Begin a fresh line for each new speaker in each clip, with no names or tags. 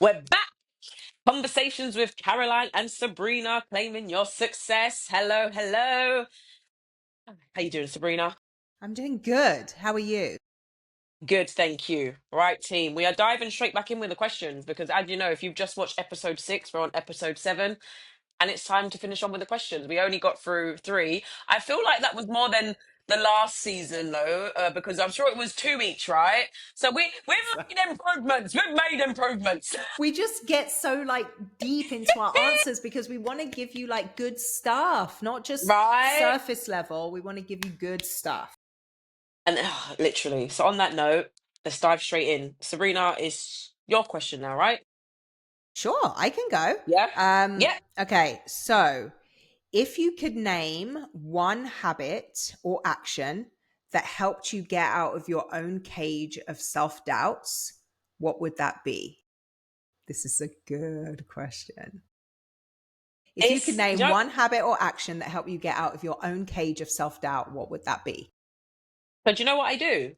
We're back. Conversations with Caroline and Sabrina, claiming your success. Hello, hello. How you doing, Sabrina?
I'm doing good. How are you?
Good, thank you. Right, team. We are diving straight back in with the questions because, as you know, if you've just watched episode 6, we're on episode 7, and it's time to finish on with the questions. We only got through 3. I feel like that was more than the last season, though, because I'm sure it was 2 each, right? So we've made improvements. We've made improvements.
We just get so deep into our answers because we want to give you good stuff, not just
Right?
surface level. We want to give you good stuff.
And literally. So on that note, let's dive straight in. Sabrina, is your question now, right?
Sure, I can go.
Yeah. Yeah.
Okay, so if you could name one habit or action that helped you get out of your own cage of self-doubts, what would that be? This is a good question. If you could
It's,
name one habit or action that helped you get out of your own cage of self doubt, what would that be?
but do you know what I do?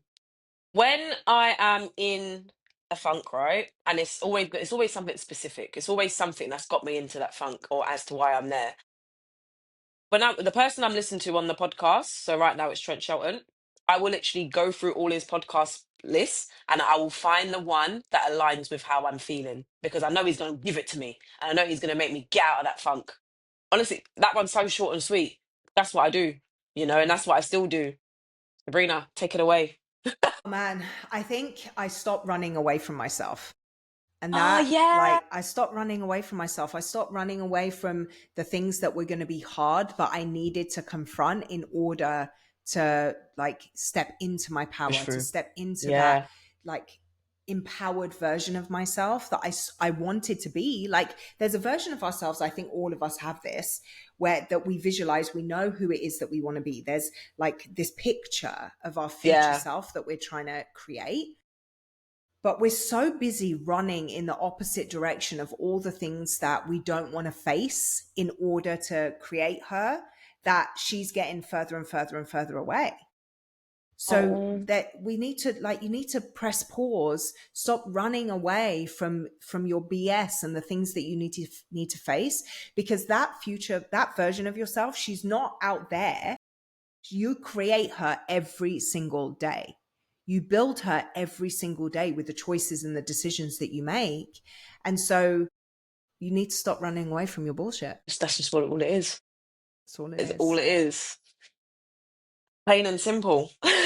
When I am in a funk, right? And it's always something specific. It's always something that's got me into that funk or as to why I'm there. When the person I'm listening to on the podcast, so right now it's Trent Shelton, I will literally go through all his podcast lists and I will find the one that aligns with how I'm feeling because I know he's going to give it to me and I know he's going to make me get out of that funk. Honestly, that one's so short and sweet. That's what I do, and that's what I still do. Sabrina, take it away.
Oh, man, I think I stopped running away from myself. And
Oh,
that,
yeah.
I stopped running away from myself. I stopped running away from the things that were going to be hard, but I needed to confront in order to step into my
Push
power, to
through.
step into that
Yeah.
like empowered version of myself that I wanted to be. Like there's a version of ourselves, I think all of us have this, where that we visualize, we know who it is that we want to be. There's like this picture of our future
Yeah.
self that we're trying to create, but we're so busy running in the opposite direction of all the things that we don't want to face in order to create her, that she's getting further and further and further away. So
Oh,
that we need to you need to press pause, stop running away from your BS and the things that you need to face, because that future, that version of yourself, she's not out there. You create her every single day. You build her every single day with the choices and the decisions that you make. And so you need to stop running away from your bullshit.
that's just what all it is.
That's all it
It's all
is.
it is. Plain and simple.
Next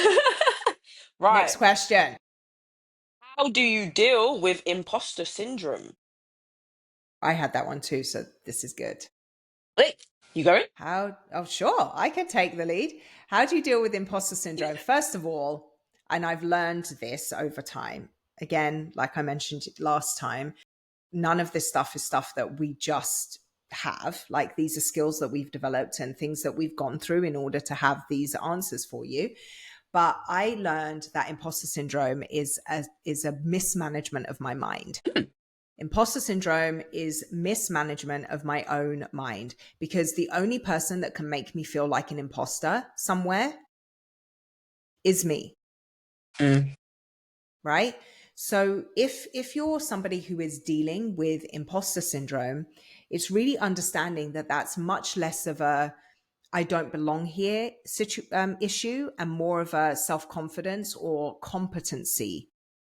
Right.
question.
How do you deal with imposter syndrome?
I had that one too, so this is good.
Wait, you going?
Oh, sure, I can take the lead. How do you deal with imposter syndrome? First of all, and I've learned this over time, again, like I mentioned last time, none of this stuff is stuff that we just have. Like these are skills that we've developed and things that we've gone through in order to have these answers for you. But I learned that imposter syndrome is a mismanagement of my mind. Imposter syndrome is mismanagement of my own mind, because the only person that can make me feel like an imposter somewhere is me,
Mm.
right? So if you're somebody who is dealing with imposter syndrome, it's really understanding that that's much less of a I don't belong here issue and more of a self-confidence or competency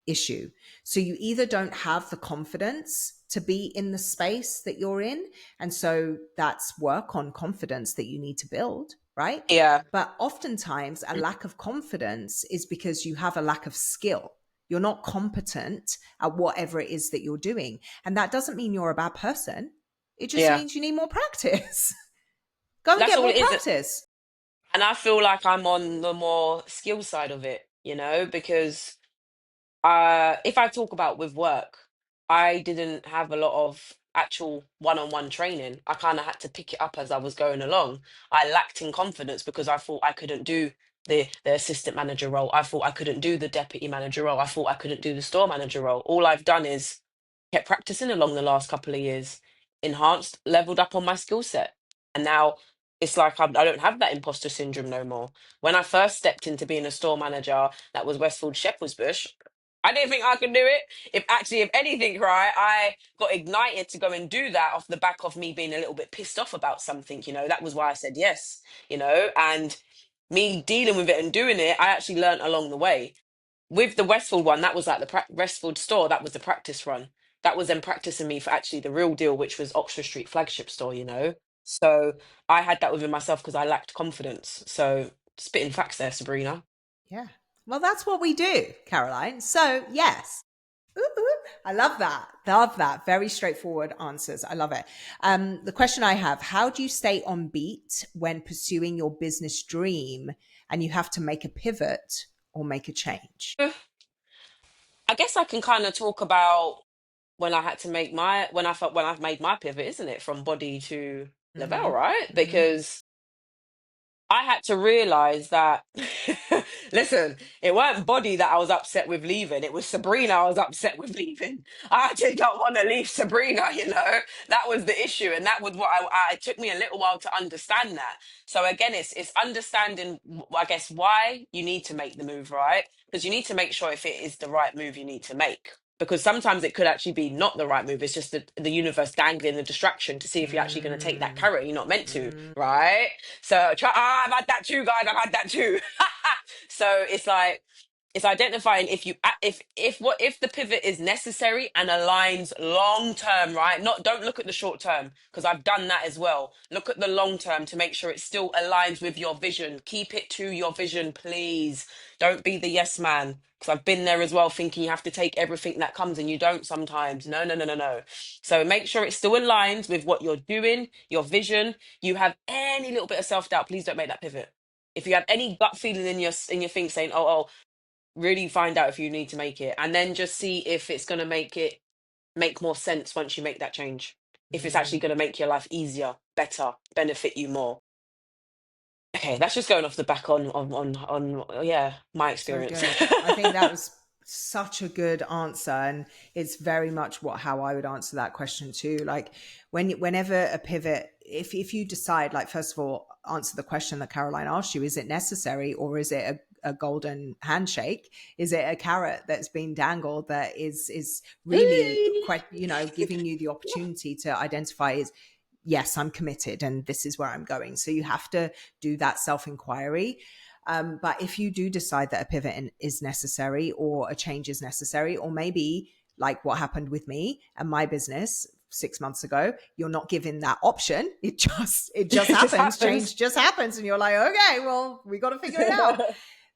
issue. So you either don't have the confidence to be in the space that you're in. And so that's work on confidence that you need to build, right?
Yeah.
But oftentimes a lack of confidence is because you have a lack of skill. You're not competent at whatever it is that you're doing. And that doesn't mean you're a bad person. It just
Yeah.
means you need more practice. Go and
That's
get
all
more
it is.
practice.
And I feel like I'm on the more skill side of it, because if I talk about with work, I didn't have a lot of actual one-on-one training. I kind of had to pick it up as I was going along. I lacked in confidence because I thought I couldn't do the assistant manager role. I thought I couldn't do the deputy manager role. I thought I couldn't do the store manager role. All I've done is kept practicing along the last couple of years, enhanced, leveled up on my skill set. And now it's like I don't have that imposter syndrome no more. When I first stepped into being a store manager, that was Westfield Shepherd's Bush. I didn't think I could do it. If anything, right, I got ignited to go and do that off the back of me being a little bit pissed off about something, that was why I said yes, and me dealing with it and doing it, I actually learned along the way. With the Westfield one, that was like the Westfield store, that was the practice run. That was them practicing me for actually the real deal, which was Oxford Street flagship store. So I had that within myself because I lacked confidence. So spitting facts there, Sabrina.
Yeah. Well, that's what we do, Caroline. So, yes. Ooh, ooh. I love that. Love that. Very straightforward answers. I love it. The question I have: how do you stay on beat when pursuing your business dream and you have to make a pivot or make a change?
I guess I can kind of talk about when I had to make my when I've made my pivot, isn't it, from body to
Mm-hmm.
Lavelle, right?
Mm-hmm.
Because I had to realize that, listen, it weren't Body that I was upset with leaving. It was Sabrina I was upset with leaving. I did not want to leave Sabrina. That was the issue. And that was what it took me a little while to understand that. So again, it's understanding, I guess, why you need to make the move, right? Because you need to make sure if it is the right move you need to make. Because sometimes it could actually be not the right move. It's just the universe dangling the distraction to see if you're actually going to take that carrot. You're not meant to,
Mm-hmm.
right? So I've had that too, guys. I've had that too. So it's like it's identifying if you if the pivot is necessary and aligns long term, right? Not don't look at the short term because I've done that as well. Look at the long term to make sure it still aligns with your vision. Keep it to your vision, please. Don't be the yes man because I've been there as well, thinking you have to take everything that comes and you don't sometimes. No, no, no, no, no. So make sure it still aligns with what you're doing, your vision. You have any little bit of self doubt, please don't make that pivot. If you have any gut feeling in your thing saying, oh, really find out if you need to make it, and then just see if it's going to make more sense once you make that change. If it's actually
Mm.
going to make your life easier, better, benefit you more. Okay, that's just going off the back on yeah, my
So
experience.
good. I think that was such a good answer, and it's very much what how I would answer that question too. Like whenever a pivot, if you decide, like, first of all, answer the question that Caroline asked you: is it necessary, or is it a golden handshake? Is it a carrot that's been dangled that is really quite, giving you the opportunity to identify is, yes, I'm committed and this is where I'm going. So you have to do that self inquiry. But if you do decide that a pivot is necessary, or a change is necessary, or maybe like what happened with me and my business 6 months ago, you're not given that option. It just
It just
happens.
happens.
Change just happens, and you're like, okay, well, we got to figure it out.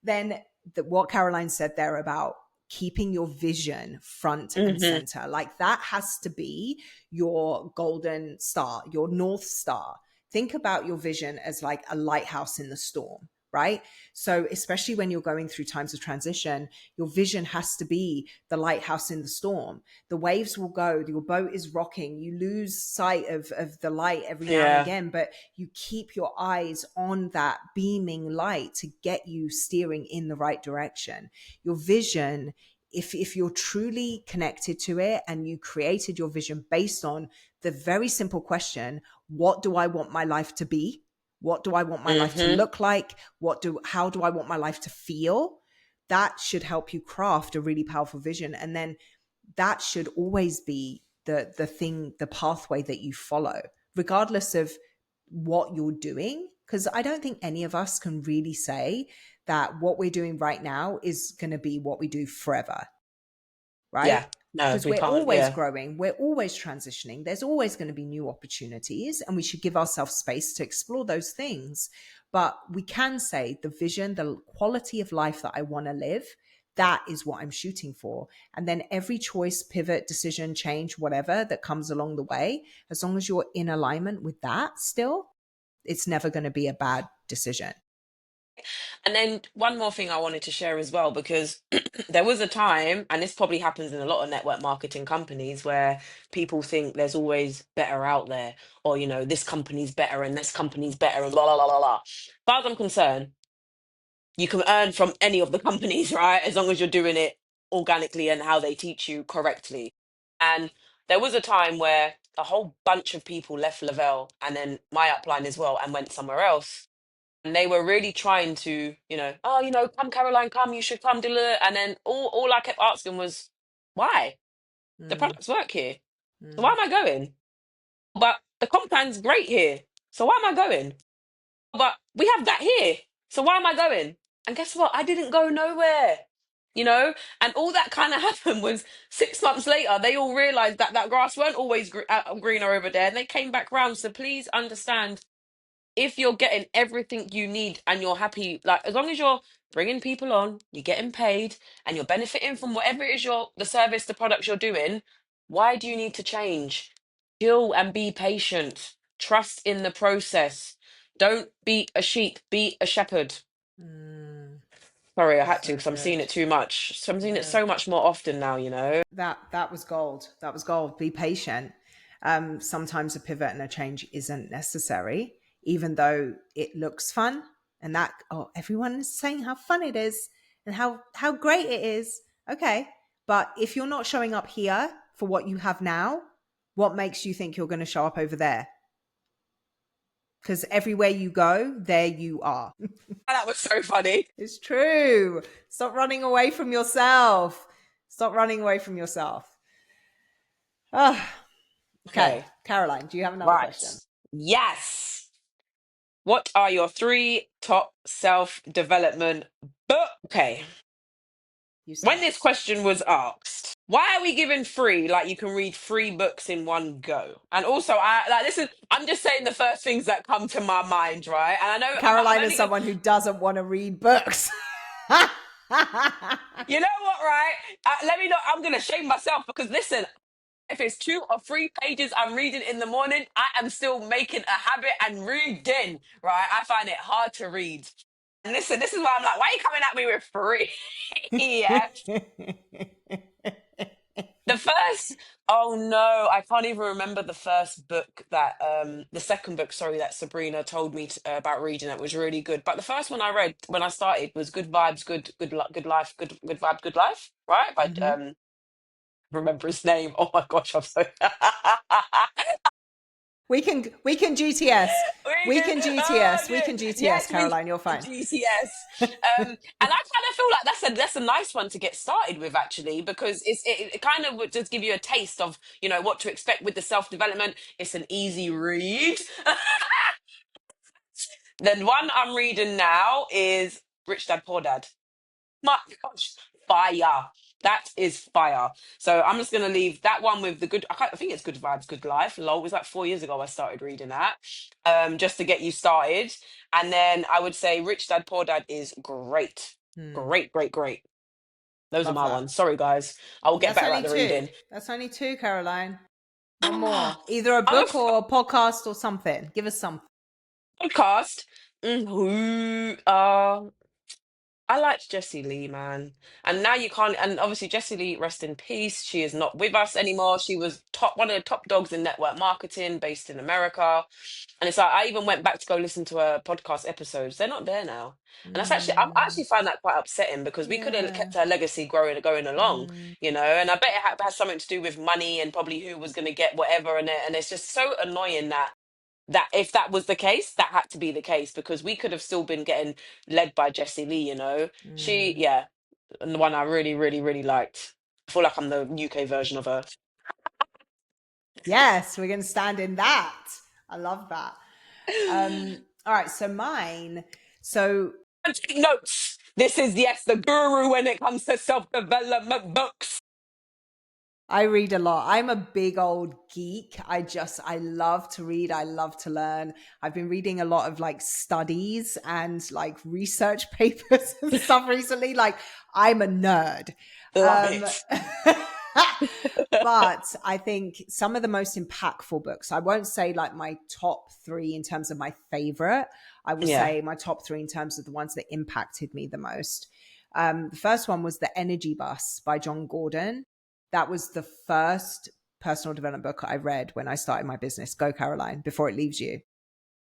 Then what Caroline said there about keeping your vision front and
Hmm.
center, like that has to be your golden star, your North Star. Think about your vision as like a lighthouse in the storm, right? So, especially when you're going through times of transition, your vision has to be the lighthouse in the storm. The waves will go, your boat is rocking, you lose sight of the light every now and
Yeah.
again, but you keep your eyes on that beaming light to get you steering in the right direction. Your vision, if you're truly connected to it and you created your vision based on the very simple question, what do I want my life to be? What do I want my life to
Hmm.
look like? How do I want my life to feel? That should help you craft a really powerful vision. And then that should always be the pathway that you follow, regardless of what you're doing. Because I don't think any of us can really say that what we're doing right now is going to be what we do forever, right?
Yeah. No,
Because
we
we're
can't.
always
Yeah.
growing, we're always transitioning. There's always going to be new opportunities, and we should give ourselves space to explore those things. But we can say the vision, the quality of life that I want to live, that is what I'm shooting for. And then every choice, pivot, decision, change, whatever that comes along the way, as long as you're in alignment with that still, it's never going to be a bad decision.
And then one more thing I wanted to share as well, because there was a time, and this probably happens in a lot of network marketing companies, where people think there's always better out there, or, this company's better and this company's better and blah, blah, blah, blah, blah. As far as I'm concerned, you can earn from any of the companies, right? As long as you're doing it organically and how they teach you correctly. And there was a time where a whole bunch of people left Lavelle and then my upline as well and went somewhere else. And they were really trying to, oh, come Caroline, come, you should come, and then all I kept asking was, why? The
Mm,
products work here. So why
mm,
am I going? But the compound's great here. So why am I going? But we have that here. So why am I going? And guess what? I didn't go nowhere. You know, and all that kind of happened was 6 months later, they all realized that that grass weren't always greener over there, and they came back round. So please understand, if you're getting everything you need and you're happy, like as long as you're bringing people on, you're getting paid, and you're benefiting from whatever it is the service, the products you're doing, why do you need to change? Chill and be patient. Trust in the process. Don't be a sheep, be a shepherd.
mm.
Sorry, I had to
So
because I'm seeing
good.
it too much. So I'm seeing it
No,
so much more often now.
that was gold. That was gold. Be patient. Sometimes a pivot and a change isn't necessary, even though it looks fun. And that, oh, everyone is saying how fun it is and how great it is. Okay, but if you're not showing up here for what you have now, what makes you think you're going to show up over there? Because everywhere you go, there you are.
That was so funny.
It's true. Stop running away from yourself. Stop running away from yourself. Ah, okay.
Okay,
Caroline, do you have another
right.
question?
Yes. What are your three top self-development books? Okay.
You
When
start.
this question was asked, why are we giving free? Like you can read 3 books in one go. And also, I'm just saying the first things that come to my mind, right? And I know I'm
Caroline is
only going to,
someone who doesn't want to read books.
you know what, right? Let me know. I'm going to shame myself because listen, if it's 2 or 3 pages I'm reading in the morning, I am still making a habit and reading, right? I find it hard to read. And listen, this is why I'm like, why are you coming at me with free? Yeah. The first, oh no, I can't even remember the first book the second book, sorry, that Sabrina told me about reading that was really good. But the first one I read when I started was Good Vibes, Good Life, Good Vibes, Good Life, right? But
Mhm.
remember his name. Oh my gosh, I'm so
We can GTS.
we
We
can,
can
oh
GTS. We
dear.
can GTS,
Yes, we
Caroline. You're fine.
GCS. And I kind of feel like that's a nice one to get started with actually, because it kind of would just give you a taste of what to expect with the self development. It's an easy read. The one I'm reading now is Rich Dad Poor Dad. My gosh, fire. That is fire. So I'm just gonna leave that one with the good. I think it's Good Vibes, Good Life. Lol, it was like 4 years ago I started reading that, just to get you started. And then I would say Rich Dad Poor Dad is great,
Hmm.
great, great, great. Those are
Love
my
that.
ones. Sorry guys, I will get
That's
better at
only
the
two.
reading.
That's only two, Caroline. One
Ah,
more. Either a
other
book or a podcast or something. Give us something.
podcast. I liked Jessie Lee, man. And now you can't, and obviously Jessie Lee, rest in peace. She is not with us anymore. She was one of the top dogs in network marketing based in America. And it's like I even went back to go listen to her podcast episodes. They're not there now. And I
Mm,
actually find that quite upsetting because we could have
yeah.
kept her legacy going
Mm,
along. And I bet has something to do with money and probably who was going to get whatever. And it's just so annoying that if that was the case, that had to be the case because we could have still been getting led by Jessie Lee. She,
mm.
yeah, and the one I really, really, really liked. I feel like I'm the UK version of her.
Yes, we're going to stand in that. I love that. All right, so mine. So
And take notes. This is, yes, the guru when it comes to self-development books.
I read a lot. I'm a big old geek. I love to read. I love to learn. I've been reading a lot of like studies and like research papers and stuff recently. Like I'm a nerd.
Love
Um,
it.
but I think some of the most impactful books, I won't say like my top three in terms of my favorite. I will
Yeah,
say my top three in terms of the ones that impacted me the most. The first one was The Energy Bus by John Gordon. That was the first personal development book I read when I started my business. Go, Caroline, before it leaves you.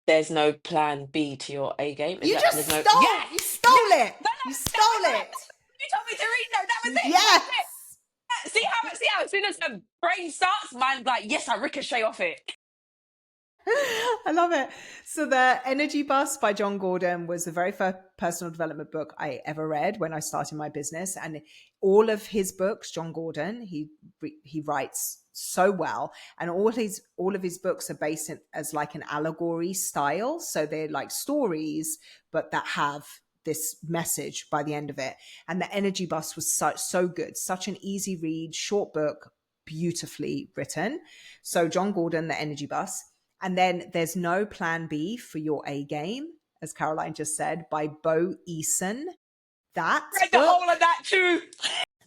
there's no plan B to your A game. Is
You
that, there's
just
no,
stole. You
yes,
stole
yes,
it.
no,
You
no, that was
stole
it.
it.
You told me to read, no, that was it, that
Yes.
was it. See how as soon as the brain starts, mine's like, yes, I ricochet off it.
I love it. So, The Energy Bus by John Gordon was the very first personal development book I ever read when I started my business. And all of his books, John Gordon, he writes so well, and all of his books are based in, as like an allegory style. So they're like stories, but that have this message by the end of it. And The Energy Bus was so good, such an easy read, short book, beautifully written. So John Gordon, The Energy Bus. And then There's No Plan B for Your A Game, as Caroline just said, by Bo Eason. That
Read the whole of
book,
that too.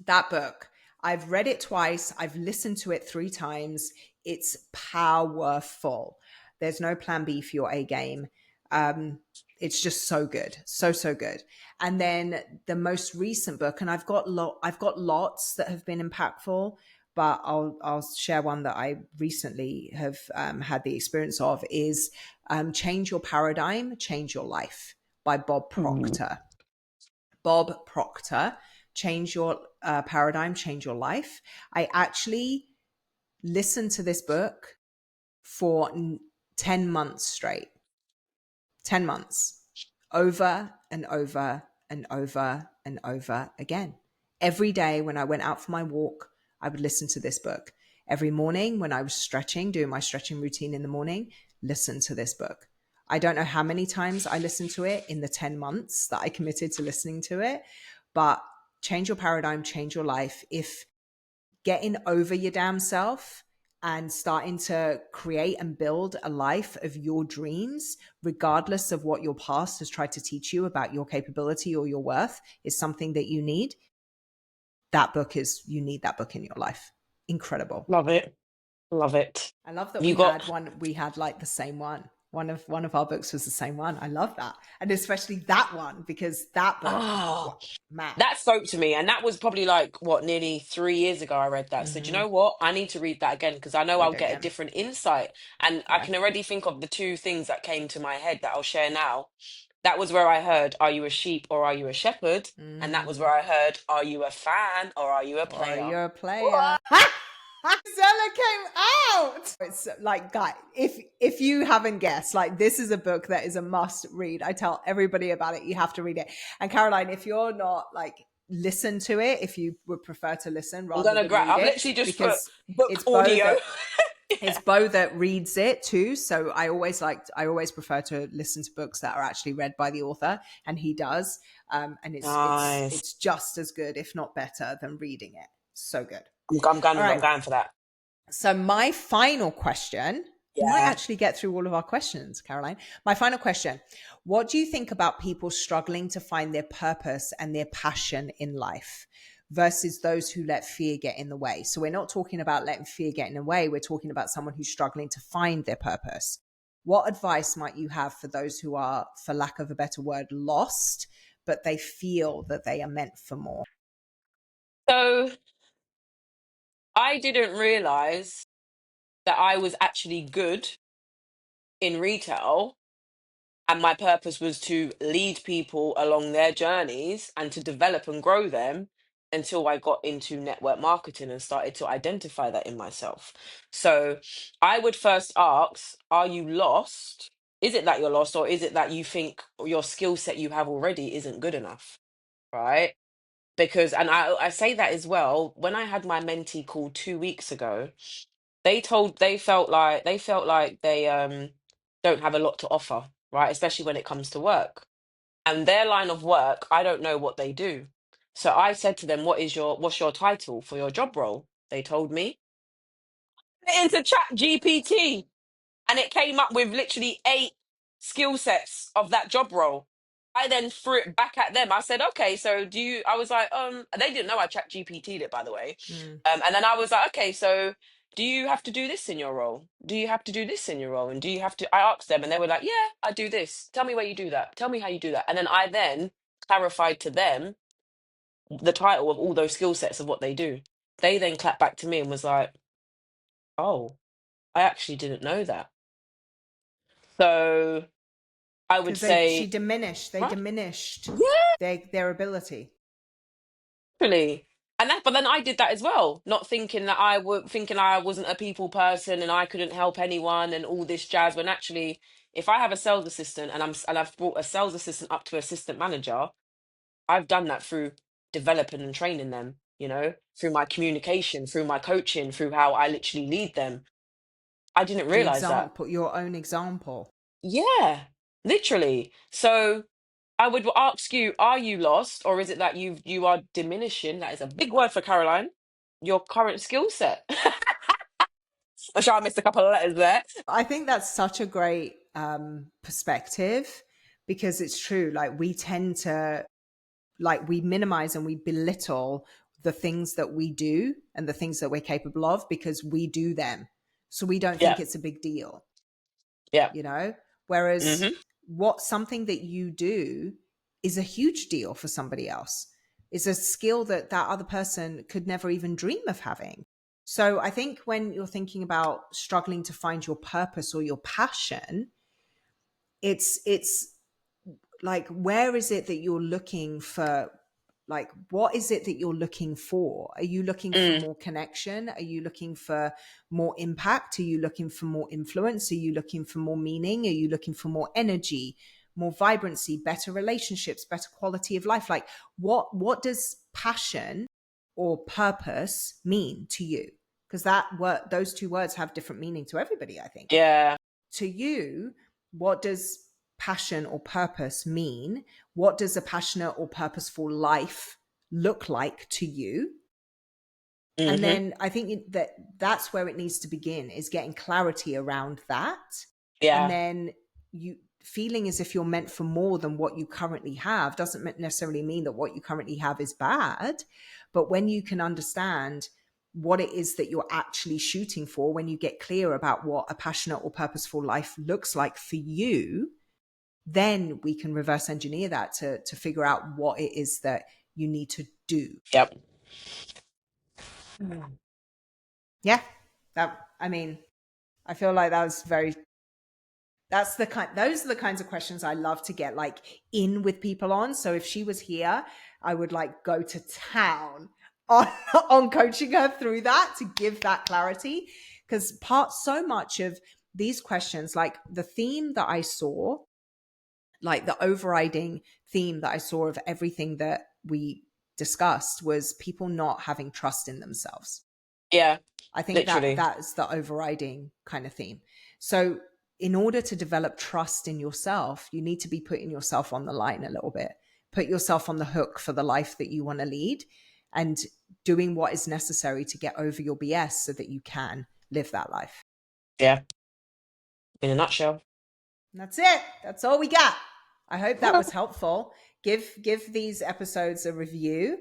that book, I've read it twice. I've listened to it 3 times. It's powerful. There's No Plan B for Your A Game. It's just so good, so good. And then the most recent book, and I've got lots that have been impactful, but I'll share one that I recently have had the experience of is Change Your Paradigm, Change Your Life by Bob
Mm.
Proctor. Bob Proctor, Change Your Paradigm, Change Your Life. I actually listened to this book for 10 months straight. 10 months, over and over and over and over again. Every day when I went out for my walk, I would listen to this book. Every morning when I was stretching, doing my stretching routine in the morning, listen to this book. I don't know how many times I listened to it in the 10 months that I committed to listening to it, but Change Your Paradigm, Change Your Life. If getting over your damn self and starting to create and build a life of your dreams, regardless of what your past has tried to teach you about your capability or your worth, is something that you need. You need that book in your life. Incredible.
Love it. Love it.
I love that
You got
we had like the same one. One of our books was the same one. I love that. And especially that one, because that book,
ah.
what, man.
That spoke to me, and that was probably like what, nearly 3 years ago I read that. So do you
Mm-hmm.
know what? I need to read that again because I know
Read
I'll
it
get a
again.
different insight. And I
Yeah.
can already think of the two things that came to my head that I'll share now. That was where I heard, "Are you a sheep or are you a shepherd?" And that was
Mm.
where I heard, "Are you a fan or are you a
Or
player?"
you're a player.
What?
Zella came out. It's like, guy, if you haven't guessed, like this is a book that is a must read. I tell everybody about it. You have to read it. And Caroline, if you're not like listen to it, if you would prefer to listen
I'm
rather
gonna
than
grab.
read
I've
it,
literally just put
because
book
it's Bo
audio.
that
Yeah.
it's Bo that reads it too. So I always prefer to listen to books that are actually read by the author, and he does. And
Nice.
it's just as good, if not better, than reading it. So good.
I'm
All
going. I'm
right.
going for that.
So my final question, we might
Yeah.
actually get through all of our questions, Caroline. My final question, what do you think about people struggling to find their purpose and their passion in life versus those who let fear get in the way? So we're not talking about letting fear get in the way. We're talking about someone who's struggling to find their purpose. What advice might you have for those who are, for lack of a better word, lost, but they feel that they are meant for more?
So I didn't realize that I was actually good in retail, and my purpose was to lead people along their journeys and to develop and grow them until I got into network marketing and started to identify that in myself. So I would first ask, are you lost? Is it that you're lost, or is it that you think your skill set you have already isn't good enough? Right? Because, and I say that as well, when I had my mentee call 2 weeks ago, they felt like they don't have a lot to offer, right? Especially when it comes to work. And their line of work, I don't know what they do. So I said to them, what's your title for your job role? They told me. Into chat GPT, and it came up with literally 8 skill sets of that job role. I then threw it back at them. I said, okay, so do you, I was like, they didn't know I chat GPT'd it, by the way.
Mm,
And then I was like, okay, so do you have to do this in your role? Do you have to do this in your role? And do you have to, I asked them and they were like, yeah, I do this. Tell me where you do that. Tell me how you do that. And then I then clarified to them the title of all those skill sets of what they do. They then clapped back to me and was like, oh, I actually didn't know that. So I would
because
say,
they
right,
diminished
yeah,
their ability.
really. And that, but then I did that as well, not thinking that thinking I wasn't a people person and I couldn't help anyone and all this jazz. When actually, if I have a sales assistant and I've brought a sales assistant up to assistant manager, I've done that through developing and training them, through my communication, through my coaching, through how I literally lead them. I didn't
The
realize that.
example, your own example.
Yeah, literally. So I would ask you, are you lost, or is it that you are diminishing? That is a big word for Caroline. Your current skill set. I'm sure I missed a couple of letters there.
I think that's such a great perspective, because it's true. Like, we tend to, like, we minimize and we belittle the things that we do and the things that we're capable of because we do them. So we don't think
Yeah,
it's a big deal,
yeah,
you know? Whereas
hmm
what something that you do is a huge deal for somebody else. It's a skill that that other person could never even dream of having. So I think when you're thinking about struggling to find your purpose or your passion, it's like, where is it that you're looking for? Like, what is it that you're looking for? Are you looking for
mm,
more connection? Are you looking for more impact? Are you looking for more influence? Are you looking for more meaning? Are you looking for more energy, more vibrancy, better relationships, better quality of life? Like, what does passion or purpose mean to you? Because that word, those two words have different meaning to everybody, I think.
yeah,
To you, what does passion or purpose mean? What does a passionate or purposeful life look like to you? And
hmm
then I think that that's where it needs to begin, is getting clarity around that. And
yeah,
then you feeling as if you're meant for more than what you currently have doesn't necessarily mean that what you currently have is bad. But when you can understand what it is that you're actually shooting for, when you get clear about what a passionate or purposeful life looks like for you, then we can reverse engineer that to figure out what it is that you need to do.
yep.
Yeah. That, I mean, I feel like that was very, that's the kind, those are the kinds of questions I love to get like in with people on. So if she was here, I would like go to town on, on coaching her through that to give that clarity. Because so much of these questions, like the theme that I saw, like the overriding theme that I saw of everything that we discussed, was people not having trust in themselves.
Yeah,
I think that
literally.
that's the overriding kind of theme. So, in order to develop trust in yourself, you need to be putting yourself on the line a little bit, put yourself on the hook for the life that you want to lead, and doing what is necessary to get over your BS so that you can live that life.
Yeah, in a nutshell.
And that's it. That's all we got. I hope that was helpful. Give these episodes a review.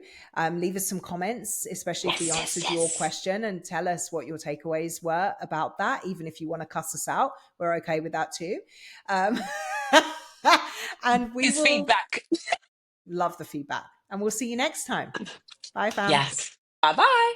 Leave us some comments, especially if we
Yes, yes,
answered your
yes.
question, and tell us what your takeaways were about that. Even if you want to cuss us out, we're okay with that too. Um, and we
His
will
feedback.
love the feedback. And we'll see you next time. Bye, fam.
Yes. Bye bye.